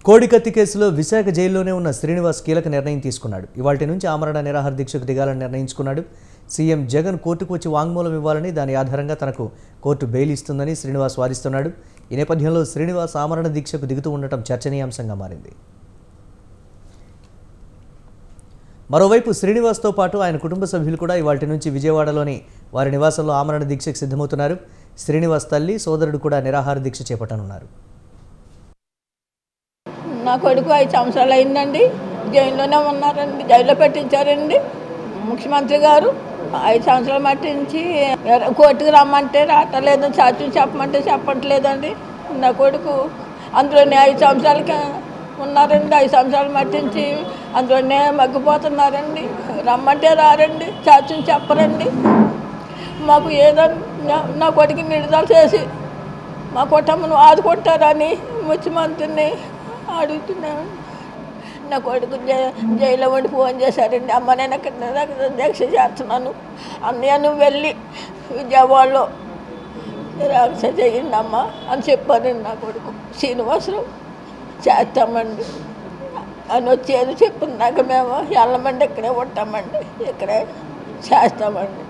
కోడికత్తి కేసులో విశాఖ జైల్లోనే ఉన్న శ్రీనివాస్ కీలక నిర్ణయం తీసుకున్నాడు. ఇవాల్టి నుంచి ఆమరణ నిరాహార దీక్షకు దిగాలని నిర్ణయించుకున్నాడు. సీఎం జగన్ కోర్టుకు వచ్చి వాంగ్మూలం ఇవ్వాలని, దాని ఆధారంగా తనకు కోర్టు బెయిల్ ఇస్తుందని శ్రీనివాస్ వాదిస్తున్నాడు. ఈ నేపథ్యంలో శ్రీనివాస్ ఆమరణ దీక్షకు దిగుతూ ఉండటం చర్చనీయాంశంగా మారింది. మరోవైపు శ్రీనివాస్తో పాటు ఆయన కుటుంబ సభ్యులు కూడా ఇవాల్టి నుంచి విజయవాడలోని వారి నివాసంలో ఆమరణ దీక్షకు సిద్ధమవుతున్నారు. శ్రీనివాస్ తల్లి, సోదరుడు కూడా నిరాహార దీక్ష చేపట్టనున్నారు. నా కొడుకు 5 సంవత్సరాలు అయిందండి, జైల్లోనే ఉన్నారండి, జైల్లో పెట్టించారండి ముఖ్యమంత్రి గారు. 5 సంవత్సరాలు మట్టించి కోర్టుకు రమ్మంటే రావట్లేదు, సాక్ష్యం చెప్పమంటే చెప్పట్లేదండి. నా కొడుకు అందులోనే 5 సంవత్సరాలకి ఉన్నారండి, 5 సంవత్సరాలు మట్టించి అందులోనే మగ్గిపోతున్నారండి. రమ్మంటే రారండి, సాక్ష్యం చెప్పరండి. మాకు ఏదన్నా నా కొడుకు విడుదల చేసి మా కుటుంబం ఆదుకుంటారని ముఖ్యమంత్రిని అడుగుతున్నాను. నా కొడుకు జైల్లో ఉండి ఫోన్ చేశారండి, అమ్మ నేను ఇక్కడ దీక్ష చేస్తున్నాను, అన్నయ్య నువ్వు వెళ్ళి విజయవాడలో దీక్ష చేయండి అమ్మ అని చెప్పారండి. నా కొడుకు శ్రీనివాసరావు చేస్తామండి అని వచ్చేది చెప్పిందాక మేము వెళ్ళమండి, ఇక్కడే ఉంటామండి, ఇక్కడే చేస్తామండి.